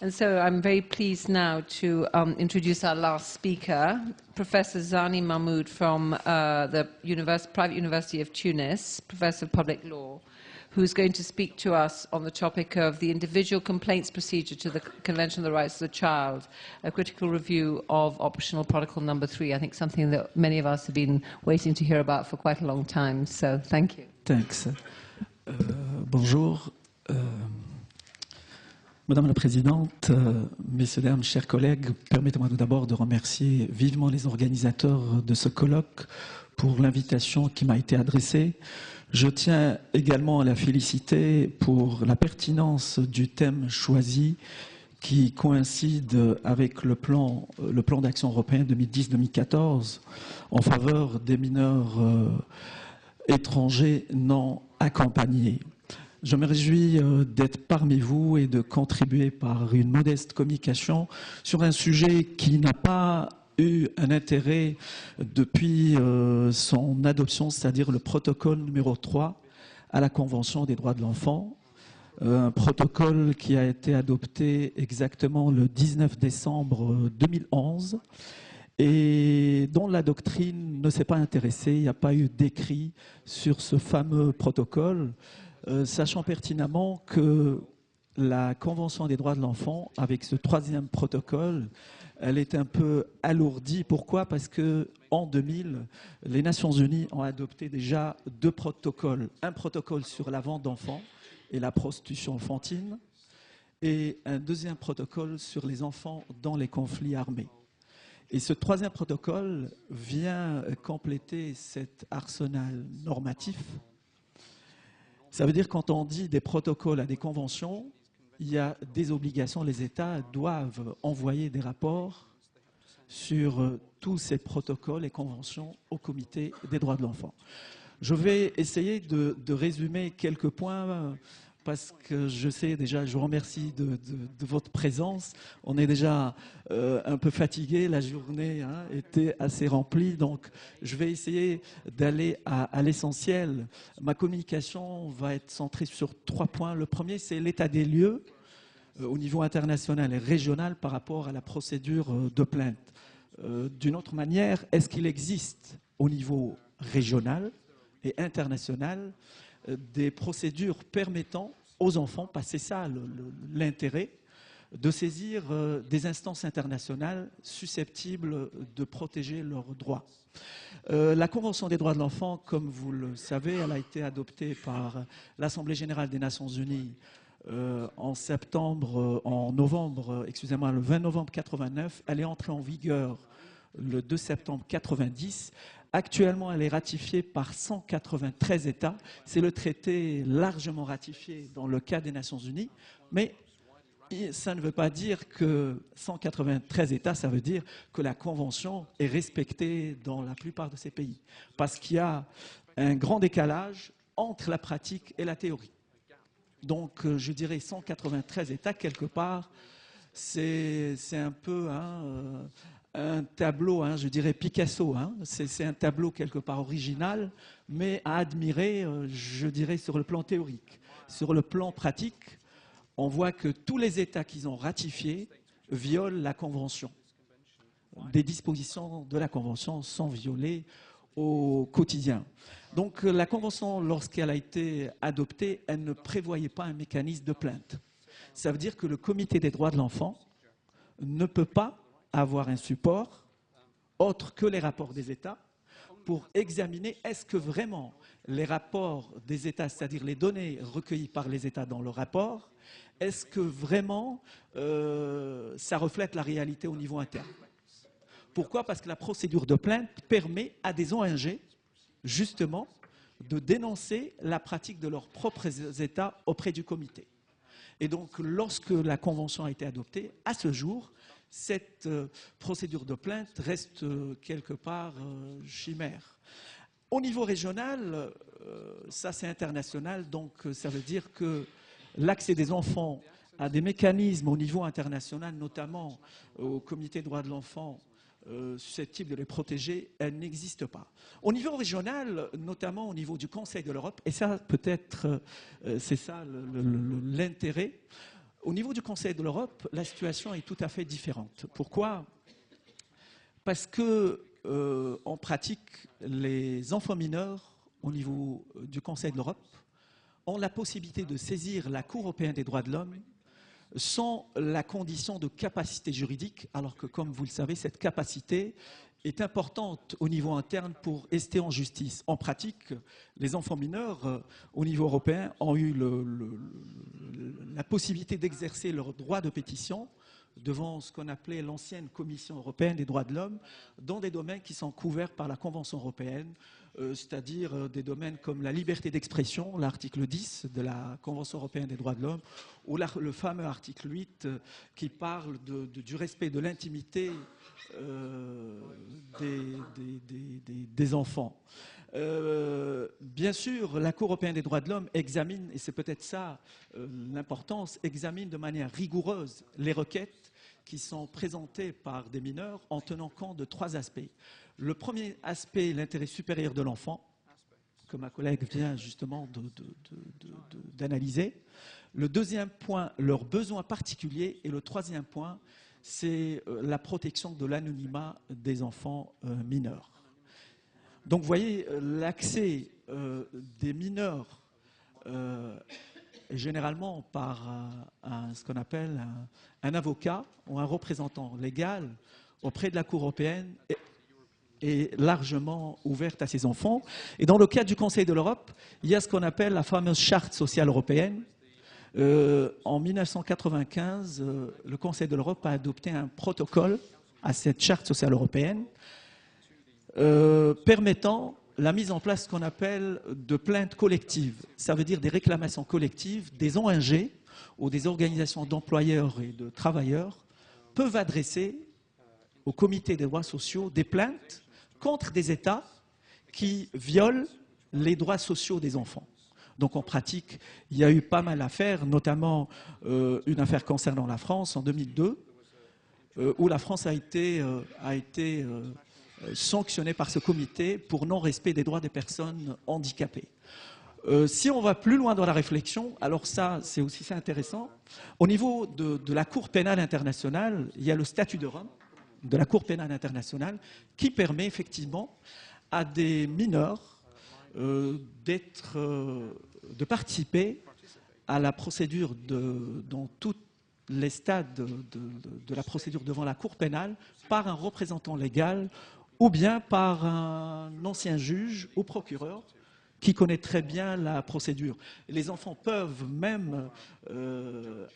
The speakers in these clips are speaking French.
And so I'm very pleased now to introduce our last speaker, Professor Zani Mahmoud from the Private University of Tunis, Professor of Public Law, who's going to speak to us on the topic of the individual complaints procedure to the Convention on the Rights of the Child, a critical review of optional protocol number 3. I think something that many of us have been waiting to hear about for quite a long time. So thank you. Thanks. Bonjour. Madame la Présidente, Messieurs, Dames, chers collègues, permettez-moi tout d'abord de remercier vivement les organisateurs de ce colloque pour l'invitation qui m'a été adressée. Je tiens également à la féliciter pour la pertinence du thème choisi qui coïncide avec le plan d'action européen 2010-2014 en faveur des mineurs étrangers non accompagnés. Je me réjouis d'être parmi vous et de contribuer par une modeste communication sur un sujet qui n'a pas eu un intérêt depuis son adoption, c'est-à-dire le protocole numéro 3 à la Convention des droits de l'enfant, un protocole qui a été adopté exactement le 19 décembre 2011 et dont la doctrine ne s'est pas intéressée, il n'y a pas eu d'écrit sur ce fameux protocole. Sachant pertinemment que la Convention des droits de l'enfant, avec ce troisième protocole, elle est un peu alourdie. Pourquoi? Parce qu'en 2000, les Nations Unies ont adopté déjà 2 protocoles. Un protocole sur la vente d'enfants et la prostitution enfantine, et un deuxième protocole sur les enfants dans les conflits armés. Et ce troisième protocole vient compléter cet arsenal normatif. Ça veut dire quand on dit des protocoles à des conventions, il y a des obligations. Les États doivent envoyer des rapports sur tous ces protocoles et conventions au Comité des droits de l'enfant. Je vais essayer de résumer quelques points parce que je sais déjà, je vous remercie de votre présence. On est déjà un peu fatigué, la journée était assez remplie, donc je vais essayer d'aller à l'essentiel. Ma communication va être centrée sur 3 points. Le premier, c'est l'état des lieux au niveau international et régional par rapport à la procédure de plainte. D'une autre manière, est-ce qu'il existe au niveau régional et international des procédures permettant aux enfants, parce que c'est ça l'intérêt, de saisir des instances internationales susceptibles de protéger leurs droits. La Convention des droits de l'enfant, comme vous le savez, elle a été adoptée par l'Assemblée générale des Nations unies le 20 novembre 89. Elle est entrée en vigueur le 2 septembre 90. Actuellement, elle est ratifiée par 193 États. C'est le traité largement ratifié dans le cas des Nations Unies, mais ça ne veut pas dire que 193 États, ça veut dire que la Convention est respectée dans la plupart de ces pays, parce qu'il y a un grand décalage entre la pratique et la théorie. Donc, je dirais 193 États, quelque part, c'est un peu un tableau, je dirais Picasso, c'est un tableau quelque part original, mais à admirer, je dirais, sur le plan théorique. Sur le plan pratique, on voit que tous les États qu'ils ont ratifiés violent la Convention. Des dispositions de la Convention sont violées au quotidien. Donc la Convention, lorsqu'elle a été adoptée, elle ne prévoyait pas un mécanisme de plainte. Ça veut dire que le Comité des droits de l'enfant ne peut pas avoir un support autre que les rapports des États pour examiner est-ce que vraiment les rapports des États, c'est-à-dire les données recueillies par les États dans le rapport, est-ce que vraiment ça reflète la réalité au niveau interne? Pourquoi? Parce que la procédure de plainte permet à des ONG, justement, de dénoncer la pratique de leurs propres États auprès du comité. Et donc, lorsque la Convention a été adoptée, à ce jour, cette procédure de plainte reste quelque part chimère. Au niveau régional, ça c'est international, donc ça veut dire que l'accès des enfants à des mécanismes au niveau international, notamment au Comité des droits de l'enfant, susceptible de les protéger, elle n'existe pas. Au niveau régional, notamment au niveau du Conseil de l'Europe, et ça peut-être, c'est ça l'intérêt, Au niveau du Conseil de l'Europe, la situation est tout à fait différente. Pourquoi? Parce que, en pratique, les enfants mineurs, au niveau du Conseil de l'Europe, ont la possibilité de saisir la Cour européenne des droits de l'homme sans la condition de capacité juridique, alors que, comme vous le savez, cette capacité est importante au niveau interne pour rester en justice. En pratique, les enfants mineurs, au niveau européen, ont eu la possibilité d'exercer leur droit de pétition devant ce qu'on appelait l'ancienne Commission européenne des droits de l'homme, dans des domaines qui sont couverts par la Convention européenne, c'est-à-dire des domaines comme la liberté d'expression, l'article 10 de la Convention européenne des droits de l'homme, ou le fameux article 8 qui parle du respect de l'intimité des enfants. Bien sûr, la Cour européenne des droits de l'homme examine, et c'est peut-être ça l'importance, examine de manière rigoureuse les requêtes qui sont présentées par des mineurs en tenant compte de 3 aspects. Le premier aspect, l'intérêt supérieur de l'enfant, que ma collègue vient justement d'analyser. Le deuxième point, leurs besoins particuliers. Et le troisième point, c'est la protection de l'anonymat des enfants mineurs. Donc, vous voyez, l'accès des mineurs, généralement par ce qu'on appelle un avocat ou un représentant légal auprès de la Cour européenne, est largement ouverte à ces enfants. Et dans le cadre du Conseil de l'Europe, il y a ce qu'on appelle la fameuse Charte sociale européenne. En 1995, le Conseil de l'Europe a adopté un protocole à cette Charte sociale européenne permettant la mise en place de ce qu'on appelle de plaintes collectives. Ça veut dire des réclamations collectives, des ONG ou des organisations d'employeurs et de travailleurs peuvent adresser au comité des droits sociaux des plaintes contre des États qui violent les droits sociaux des enfants. Donc en pratique, il y a eu pas mal d'affaires, notamment une affaire concernant la France en 2002, où la France a été sanctionnée par ce comité pour non-respect des droits des personnes handicapées. Si on va plus loin dans la réflexion, alors ça, c'est aussi intéressant. Au niveau de la Cour pénale internationale, il y a le statut de Rome, de la Cour pénale internationale, qui permet effectivement à des mineurs de participer à la procédure dans tous les stades de la procédure devant la Cour pénale par un représentant légal ou bien par un ancien juge ou procureur qui connaît très bien la procédure. Les enfants peuvent même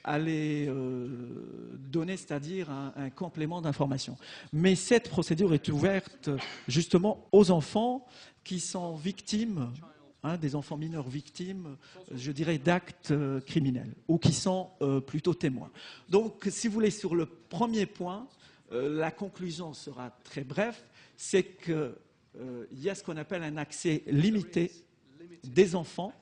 aller donner, c'est-à-dire un complément d'information. Mais cette procédure est ouverte justement aux enfants qui sont victimes, des enfants mineurs victimes, je dirais, d'actes criminels, ou qui sont plutôt témoins. Donc, si vous voulez, sur le premier point, la conclusion sera très brève, c'est qu'il y a ce qu'on appelle un accès limité des enfants,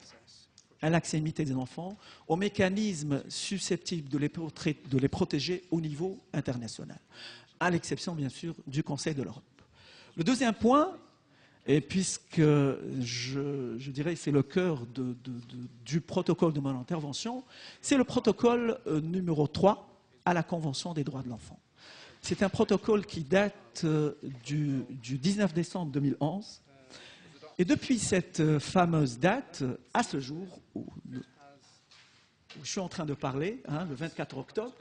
aux mécanismes susceptibles de les protéger au niveau international, à l'exception bien sûr du Conseil de l'Europe. Le deuxième point, et puisque je dirais c'est le cœur du protocole de mon intervention, c'est le protocole numéro 3 à la Convention des droits de l'enfant. C'est un protocole qui date du 19 décembre 2011. Et depuis cette fameuse date, à ce jour où je suis en train de parler, le 24 octobre,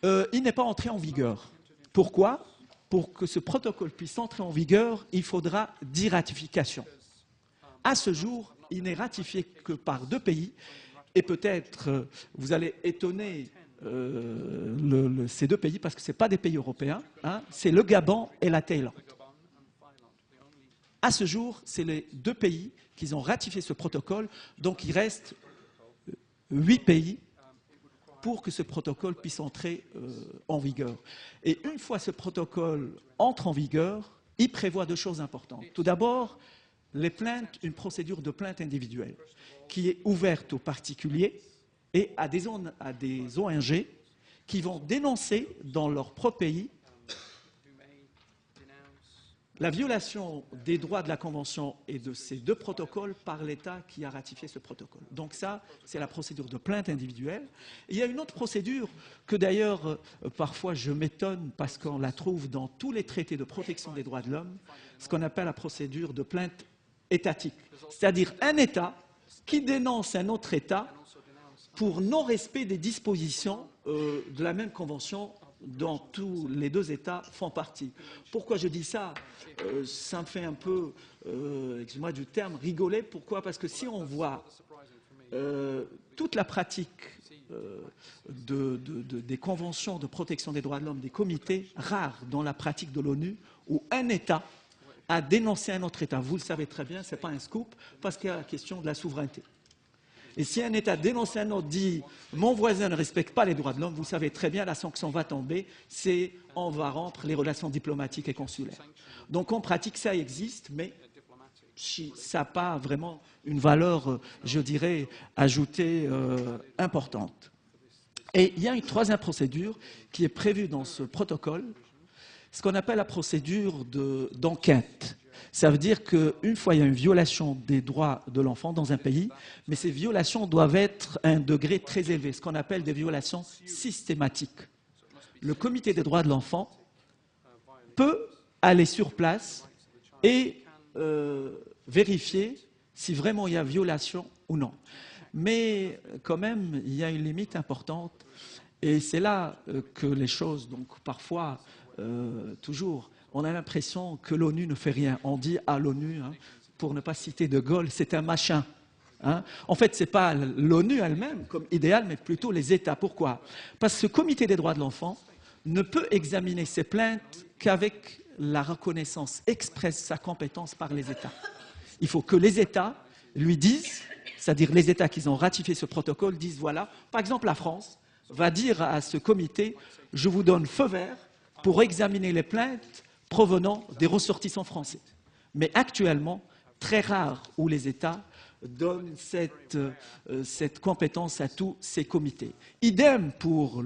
il n'est pas entré en vigueur. Pourquoi? Pour que ce protocole puisse entrer en vigueur, il faudra 10 ratifications. À ce jour, il n'est ratifié que par 2 pays. Et peut-être, vous allez étonner ces 2 pays, parce que ce ne sont pas des pays européens, c'est le Gabon et la Thaïlande. À ce jour, c'est les 2 pays qui ont ratifié ce protocole, donc il reste 8 pays pour que ce protocole puisse entrer en vigueur. Et une fois ce protocole entre en vigueur, il prévoit 2 choses importantes. Tout d'abord, les plaintes, une procédure de plainte individuelle qui est ouverte aux particuliers et à des ONG qui vont dénoncer dans leur propre pays la violation des droits de la Convention et de ces deux protocoles par l'État qui a ratifié ce protocole. Donc ça, c'est la procédure de plainte individuelle. Et il y a une autre procédure que d'ailleurs, parfois je m'étonne parce qu'on la trouve dans tous les traités de protection des droits de l'homme, ce qu'on appelle la procédure de plainte étatique. C'est-à-dire un État qui dénonce un autre État pour non-respect des dispositions de la même Convention dont tous les deux États font partie. Pourquoi je dis ça? Ça me fait un peu, excusez-moi du terme, rigoler. Pourquoi? Parce que si on voit toute la pratique des conventions de protection des droits de l'homme, des comités, rares dans la pratique de l'ONU, où un État a dénoncé un autre État. Vous le savez très bien, ce n'est pas un scoop, parce qu'il y a la question de la souveraineté. Et si un État dénonce un autre, dit « mon voisin ne respecte pas les droits de l'homme », vous savez très bien, la sanction va tomber, c'est « on va rompre les relations diplomatiques et consulaires ». Donc en pratique, ça existe, mais ça n'a pas vraiment une valeur, je dirais, ajoutée importante. Et il y a une troisième procédure qui est prévue dans ce protocole, ce qu'on appelle la procédure d'enquête. Ça veut dire qu'une fois il y a une violation des droits de l'enfant dans un pays, mais ces violations doivent être à un degré très élevé, ce qu'on appelle des violations systématiques. Le comité des droits de l'enfant peut aller sur place et vérifier si vraiment il y a violation ou non. Mais quand même, il y a une limite importante et c'est là que les choses, donc parfois, toujours, on a l'impression que l'ONU ne fait rien. On dit à l'ONU, hein, pour ne pas citer De Gaulle, c'est un machin. Hein. En fait, ce n'est pas l'ONU elle-même comme idéal, mais plutôt les États. Pourquoi? Parce que ce comité des droits de l'enfant ne peut examiner ces plaintes qu'avec la reconnaissance expresse de sa compétence par les États. Il faut que les États lui disent, c'est-à-dire les États qui ont ratifié ce protocole, disent voilà, par exemple la France va dire à ce comité, je vous donne feu vert pour examiner les plaintes provenant des ressortissants français. Mais actuellement, très rare où les États donnent cette compétence à tous ces comités. Idem pour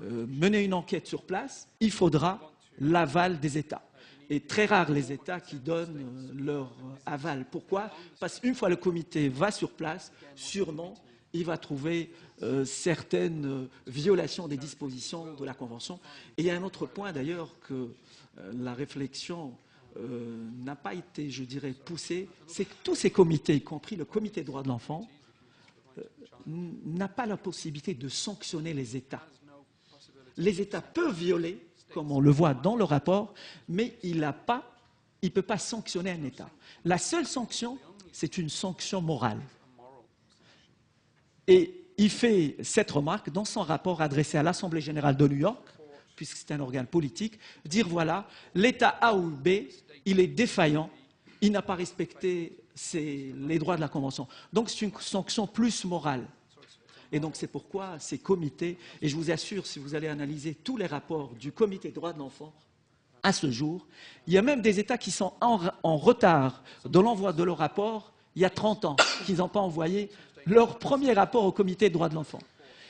mener une enquête sur place, il faudra l'aval des États. Et très rare les États qui donnent leur aval. Pourquoi? Parce qu'une fois le comité va sur place, sûrement, il va trouver certaines violations des dispositions de la Convention. Et il y a un autre point d'ailleurs que la réflexion n'a pas été, je dirais, poussée, c'est que tous ces comités, y compris le comité des droits de l'enfant, n'a pas la possibilité de sanctionner les États. Les États peuvent violer, comme on le voit dans le rapport, mais il ne peut pas sanctionner un État. La seule sanction, c'est une sanction morale. Et il fait cette remarque dans son rapport adressé à l'Assemblée générale de New York, puisque c'est un organe politique, dire voilà, l'État A ou B, il est défaillant, il n'a pas respecté les droits de la Convention. Donc c'est une sanction plus morale. Et donc c'est pourquoi ces comités, et je vous assure, si vous allez analyser tous les rapports du comité des droits de l'enfant, à ce jour, il y a même des États qui sont en retard de l'envoi de leur rapport il y a 30 ans, qui n'ont pas envoyé leur premier rapport au comité des droits de l'enfant.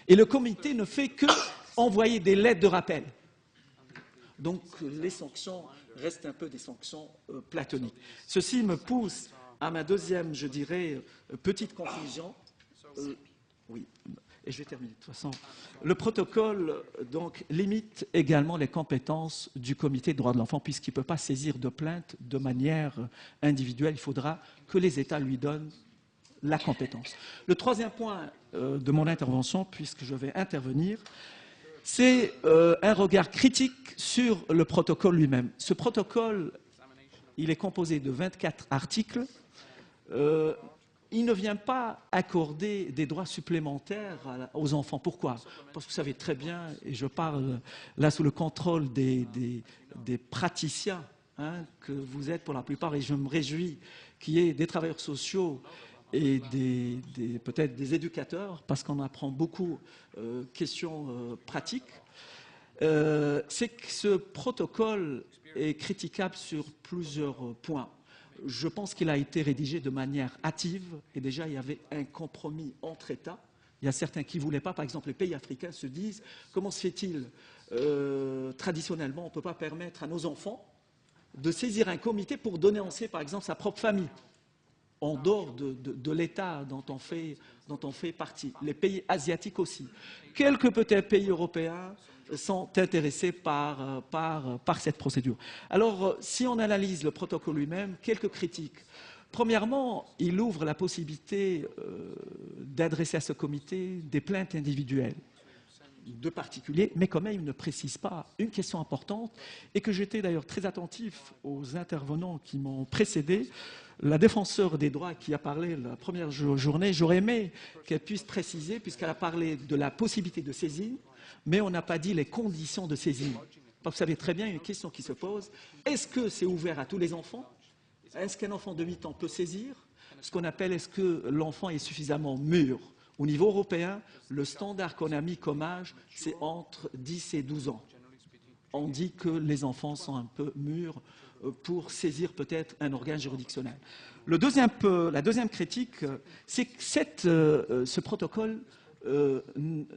Et le comité ne fait que envoyer des lettres de rappel. Donc les sanctions restent un peu des sanctions platoniques. Ceci me pousse à ma deuxième, je dirais, petite conclusion. Oui, et je vais terminer de toute façon. Le protocole donc, limite également les compétences du comité des droits de l'enfant puisqu'il ne peut pas saisir de plainte de manière individuelle. Il faudra que les États lui donnent la compétence. Le troisième point de mon intervention, puisque je vais intervenir, c'est un regard critique sur le protocole lui-même. Ce protocole, il est composé de 24 articles. Il ne vient pas accorder des droits supplémentaires aux enfants. Pourquoi? Parce que vous savez très bien, et je parle là sous le contrôle des praticiens hein, que vous êtes pour la plupart, et je me réjouis qu'il y ait des travailleurs sociaux et peut-être des éducateurs, parce qu'on apprend beaucoup questions pratiques, c'est que ce protocole est critiquable sur plusieurs points. Je pense qu'il a été rédigé de manière hâtive, et déjà il y avait un compromis entre États. Il y a certains qui ne voulaient pas, par exemple les pays africains se disent, comment se fait-il traditionnellement, on ne peut pas permettre à nos enfants de saisir un comité pour dénoncer, par exemple, sa propre famille, en dehors de l'État dont on fait partie. Les pays asiatiques aussi. Quelques peut-être pays européens sont intéressés par cette procédure. Alors, si on analyse le protocole lui-même, quelques critiques. Premièrement, il ouvre la possibilité d'adresser à ce comité des plaintes individuelles de particuliers, mais quand même, il ne précise pas une question importante et que j'étais d'ailleurs très attentif aux intervenants qui m'ont précédé. La défenseur des droits qui a parlé la première journée, j'aurais aimé qu'elle puisse préciser, puisqu'elle a parlé de la possibilité de saisine, mais on n'a pas dit les conditions de saisine. Vous savez très bien, une question qui se pose, est-ce que c'est ouvert à tous les enfants? Est-ce qu'un enfant de 8 ans peut saisir? Ce qu'on appelle, est-ce que l'enfant est suffisamment mûr? Au niveau européen, le standard qu'on a mis comme âge, c'est entre 10 et 12 ans. On dit que les enfants sont un peu mûrs pour saisir peut-être un organe juridictionnel. La deuxième critique, c'est que ce protocole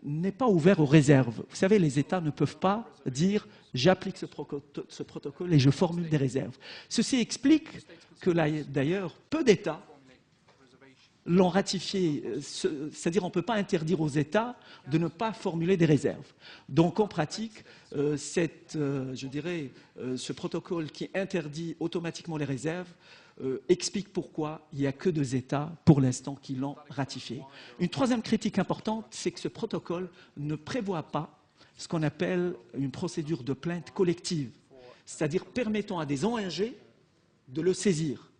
n'est pas ouvert aux réserves. Vous savez, les États ne peuvent pas dire « j'applique ce protocole et je formule des réserves ». Ceci explique que, d'ailleurs, peu d'États l'ont ratifié, c'est-à-dire on ne peut pas interdire aux États de ne pas formuler des réserves. Donc en pratique, ce protocole qui interdit automatiquement les réserves explique pourquoi il n'y a que 2 États pour l'instant qui l'ont ratifié. Une troisième critique importante, c'est que ce protocole ne prévoit pas ce qu'on appelle une procédure de plainte collective, c'est-à-dire permettant à des ONG de le saisir.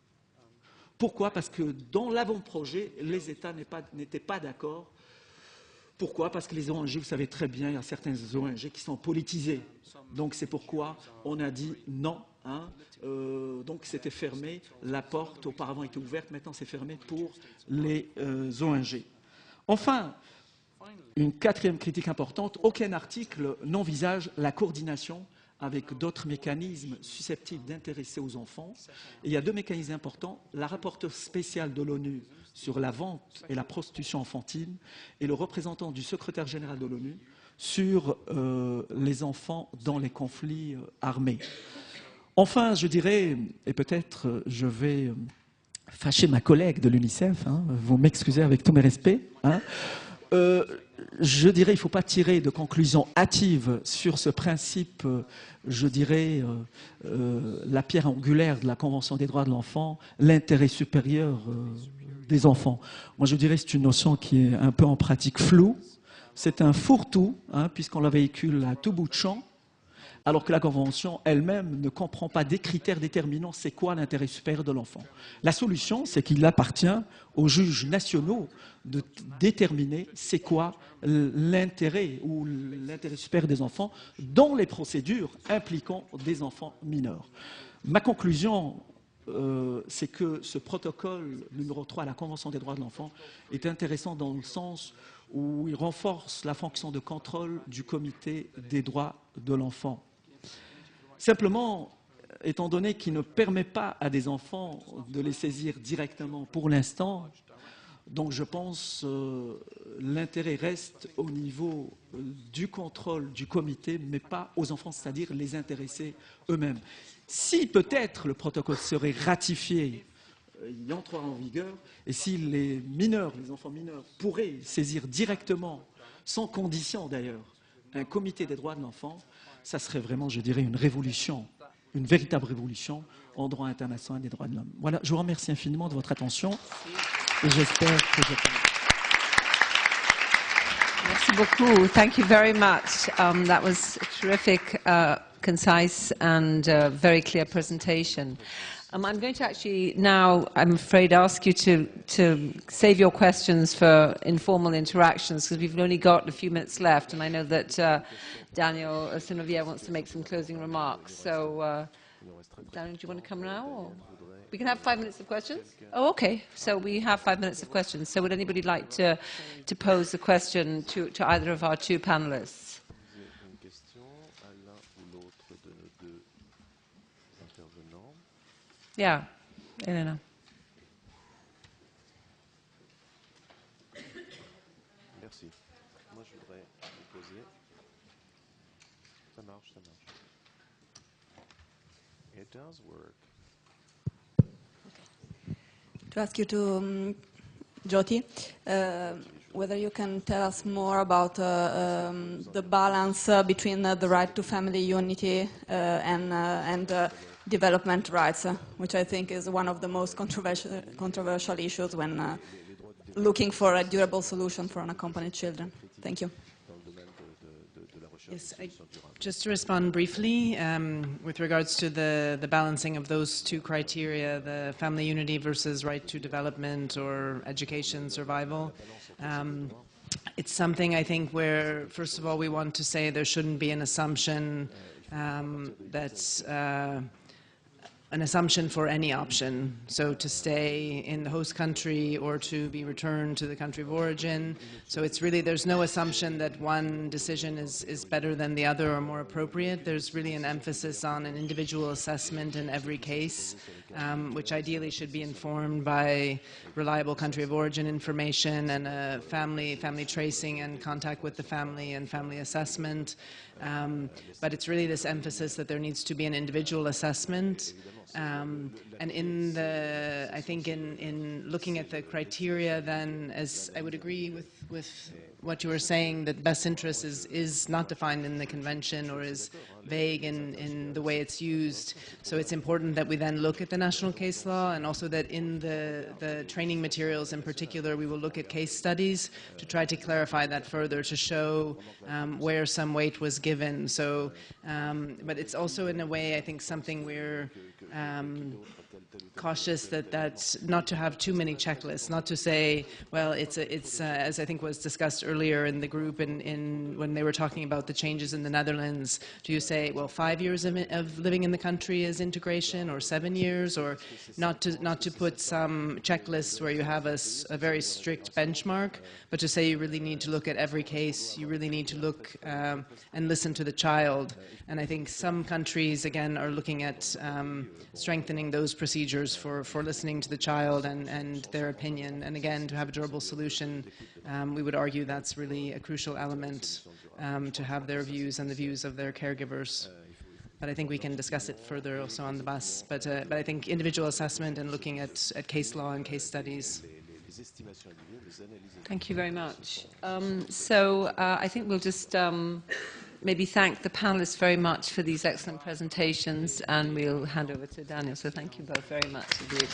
Pourquoi? Parce que dans l'avant-projet, les États n'étaient pas d'accord. Pourquoi? Parce que les ONG, vous savez très bien, il y a certaines ONG qui sont politisées. Donc c'est pourquoi on a dit non. Donc c'était fermé, la porte auparavant était ouverte, maintenant c'est fermé pour les ONG. Enfin, une quatrième critique importante, aucun article n'envisage la coordination avec d'autres mécanismes susceptibles d'intéresser aux enfants. Et il y a 2 mécanismes importants, la rapporteure spéciale de l'ONU sur la vente et la prostitution enfantine et le représentant du secrétaire général de l'ONU sur les enfants dans les conflits armés. Enfin, je dirais, et peut-être je vais fâcher ma collègue de l'UNICEF, vous m'excusez avec tous mes respects, je dirais qu'il ne faut pas tirer de conclusions hâtives sur ce principe, je dirais, la pierre angulaire de la Convention des droits de l'enfant, l'intérêt supérieur des enfants. Moi, je dirais que c'est une notion qui est un peu en pratique floue. C'est un fourre-tout, puisqu'on la véhicule à tout bout de champ, alors que la Convention elle-même ne comprend pas des critères déterminant c'est quoi l'intérêt supérieur de l'enfant. La solution, c'est qu'il appartient aux juges nationaux de déterminer c'est quoi l'intérêt ou l'intérêt supérieur des enfants dans les procédures impliquant des enfants mineurs. Ma conclusion, c'est que ce protocole numéro 3 à la Convention des droits de l'enfant est intéressant dans le sens où il renforce la fonction de contrôle du Comité des droits de l'enfant. Simplement, étant donné qu'il ne permet pas à des enfants de les saisir directement pour l'instant, donc je pense l'intérêt reste au niveau du contrôle du comité, mais pas aux enfants, c'est-à-dire les intéressés eux-mêmes. Si peut-être le protocole serait ratifié, il entrera en vigueur, et si les mineurs, les enfants mineurs, pourraient saisir directement, sans condition d'ailleurs, un comité des droits de l'enfant, ça serait vraiment, je dirais, une révolution, une véritable révolution en droit international des droits de l'homme. Voilà, je vous remercie infiniment de votre attention et j'espère que j'ai... Merci beaucoup. Thank you very much. That was a terrific, concise and very clear presentation. I'm going to actually now, I'm afraid, ask you to save your questions for informal interactions because we've only got a few minutes left, and I know that Daniel Sinovier wants to make some closing remarks. So, Daniel, do you want to come now? Or? We can have 5 minutes of questions? Oh, okay. So we have 5 minutes of questions. So would anybody like to pose a question to either of our 2 panelists? Yeah, Elena. Merci. Moi, je voudrais vous poser. Ça marche, ça marche. It does work. To ask you to, Jyoti, whether you can tell us more about the balance between the right to family unity and development rights, which I think is one of the most controversial issues when looking for a durable solution for unaccompanied children. Thank you. Yes, just to respond briefly, with regards to the balancing of those two criteria, the family unity versus right to development or education survival, it's something I think where, first of all, we want to say there shouldn't be an assumption that's an assumption for any option. So to stay in the host country or to be returned to the country of origin. So it's really, there's no assumption that one decision is better than the other or more appropriate. There's really an emphasis on an individual assessment in every case, which ideally should be informed by reliable country of origin information and a family tracing and contact with the family and family assessment. But it's really this emphasis that there needs to be an individual assessment. And in the, I think in looking at the criteria then, as I would agree with what you were saying, that best interest is not defined in the convention or is vague in the way it's used. So it's important that we then look at the national case law, and also that in the training materials in particular, we will look at case studies to try to clarify that further, to show where some weight was given. So, but it's also in a way, I think, something we're cautious that's not to have too many checklists, not to say, well, it's as I think was discussed earlier in the group when they were talking about the changes in the Netherlands, do you say, well, 5 years of living in the country is integration, or 7 years, or not to put some checklists where you have a very strict benchmark, but to say you really need to look at every case, you really need to look and listen to the child. And I think some countries, again, are looking at strengthening those procedures for listening to the child and their opinion. And again, to have a durable solution, we would argue that's really a crucial element, to have their views and the views of their caregivers. But I think we can discuss it further also on the bus. But I think individual assessment and looking at case law and case studies. Thank you very much. I think we'll just maybe thank the panelists very much for these excellent presentations, and we'll hand over to Daniel. So thank you both very much indeed.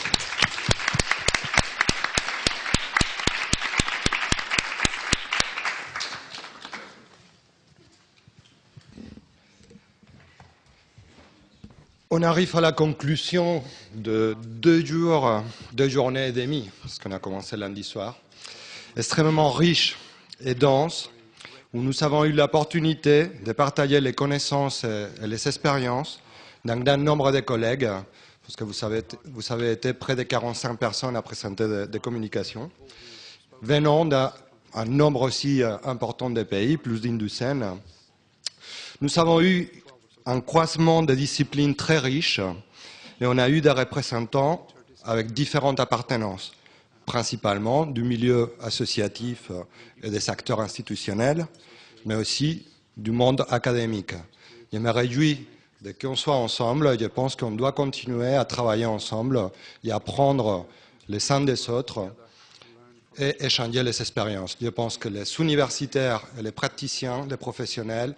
On arrive à la conclusion de 2 jours, 2 journées et demie, parce qu'on a commencé lundi soir, extrêmement riche et dense, où nous avons eu l'opportunité de partager les connaissances et les expériences d'un grand nombre de collègues, parce que vous avez été près de 45 personnes à présenter des communications, venant d'un nombre aussi important de pays, plus d'une douzaine. Nous avons eu un croisement de disciplines très riche, et on a eu des représentants avec différentes appartenances, principalement du milieu associatif et des acteurs institutionnels, mais aussi du monde académique. Je me réjouis de qu'on soit ensemble. Je pense qu'on doit continuer à travailler ensemble et apprendre les uns des autres et échanger les expériences. Je pense que les universitaires et les praticiens, les professionnels,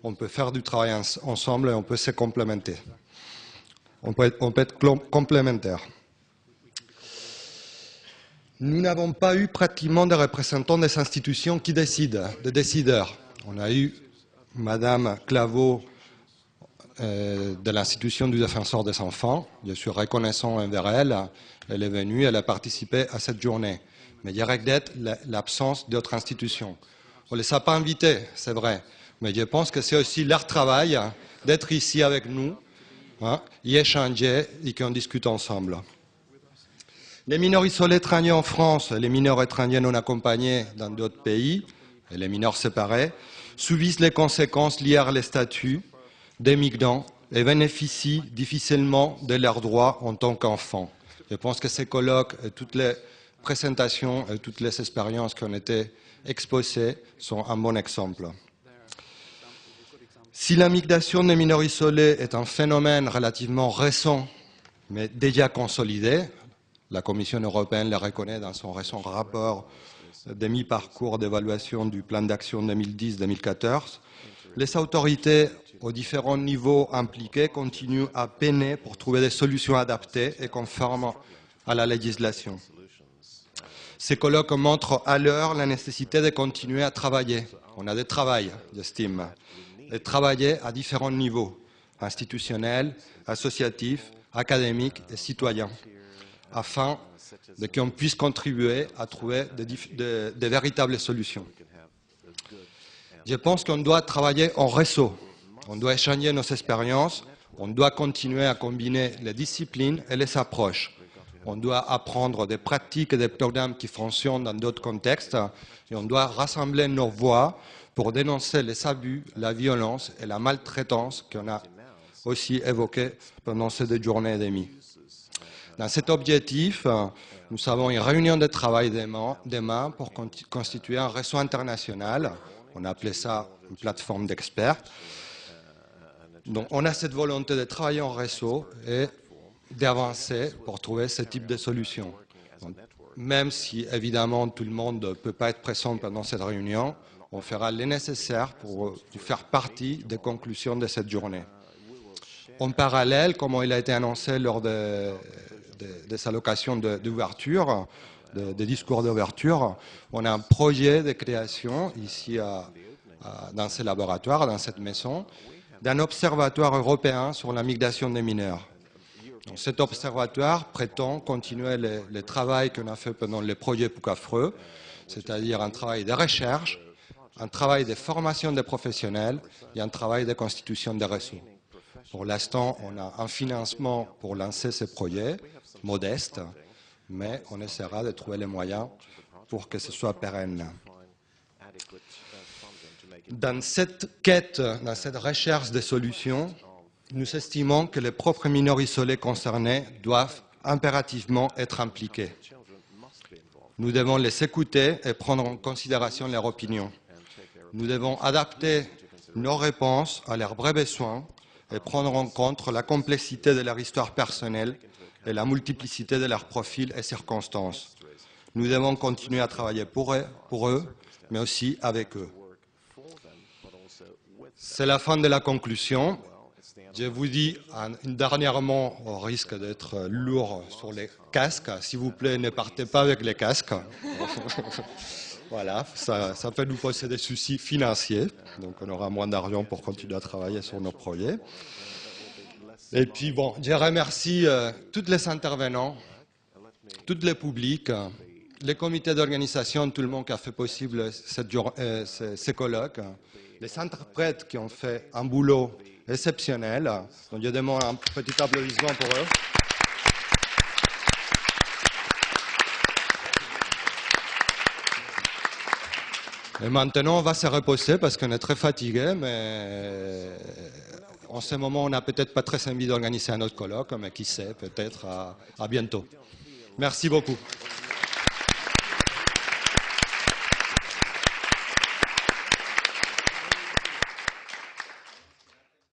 on peut faire du travail ensemble et on peut se complémenter. On peut être complémentaires. Nous n'avons pas eu pratiquement de représentants des institutions qui décident, des décideurs. On a eu Madame Claveau de l'institution du défenseur des enfants. Je suis reconnaissant envers elle. Elle est venue, elle a participé à cette journée. Mais il regrette l'absence d'autres institutions. On ne les a pas invités, c'est vrai. Mais je pense que c'est aussi leur travail d'être ici avec nous, y échanger et qu'on discute ensemble. Les mineurs isolés étrangers en France, les mineurs étrangers non accompagnés dans d'autres pays, et les mineurs séparés, subissent les conséquences liées à les statuts des migrants et bénéficient difficilement de leurs droits en tant qu'enfants. Je pense que ces colloques et toutes les présentations et toutes les expériences qui ont été exposées sont un bon exemple. Si la migration des mineurs isolés est un phénomène relativement récent, mais déjà consolidé, la Commission européenne le reconnaît dans son récent rapport de mi-parcours d'évaluation du plan d'action 2010-2014, les autorités aux différents niveaux impliqués continuent à peiner pour trouver des solutions adaptées et conformes à la législation. Ces colloques montrent à l'heure la nécessité de continuer à travailler. On a des travails, j'estime, et travailler à différents niveaux, institutionnels, associatifs, académiques et citoyens, afin qu'on puisse contribuer à trouver de véritables solutions. Je pense qu'on doit travailler en réseau, on doit échanger nos expériences, on doit continuer à combiner les disciplines et les approches. On doit apprendre des pratiques et des programmes qui fonctionnent dans d'autres contextes et on doit rassembler nos voix pour dénoncer les abus, la violence et la maltraitance qu'on a aussi évoquées pendant ces 2 journées et demie. Dans cet objectif, nous avons une réunion de travail demain pour constituer un réseau international. On a appelé ça une plateforme d'experts. Donc on a cette volonté de travailler en réseau et d'avancer pour trouver ce type de solution. Donc, même si, évidemment, tout le monde ne peut pas être présent pendant cette réunion, on fera le nécessaire pour faire partie des conclusions de cette journée. En parallèle, comme il a été annoncé lors des allocations d'ouverture, des discours d'ouverture, on a un projet de création ici dans ce laboratoire, dans cette maison, d'un observatoire européen sur la migration des mineurs. Donc, cet observatoire prétend continuer le travail qu'on a fait pendant le projet Poucafreux, c'est-à-dire un travail de recherche, un travail de formation des professionnels et un travail de constitution des réseaux. Pour l'instant, on a un financement pour lancer ce projet, modeste, mais on essaiera de trouver les moyens pour que ce soit pérenne. Dans cette quête, dans cette recherche de solutions, nous estimons que les propres mineurs isolés concernés doivent impérativement être impliqués. Nous devons les écouter et prendre en considération leur opinion. Nous devons adapter nos réponses à leurs vrais besoins et prendre en compte la complexité de leur histoire personnelle et la multiplicité de leurs profils et circonstances. Nous devons continuer à travailler pour eux, mais aussi avec eux. C'est la fin de la conclusion. Je vous dis un dernier mot au risque d'être lourd sur les casques. S'il vous plaît, ne partez pas avec les casques. Voilà, ça peut nous poser des soucis financiers. Donc on aura moins d'argent pour continuer à travailler sur nos projets. Et puis bon, je remercie tous les intervenants, tous les publics, les comités d'organisation, tout le monde qui a fait possible ces colloques, les interprètes qui ont fait un boulot exceptionnel. Donc je demande un petit applaudissement pour eux. Et maintenant, on va se reposer parce qu'on est très fatigué, mais en ce moment, on n'a peut-être pas très envie d'organiser un autre colloque, mais qui sait, peut-être à bientôt. Merci beaucoup.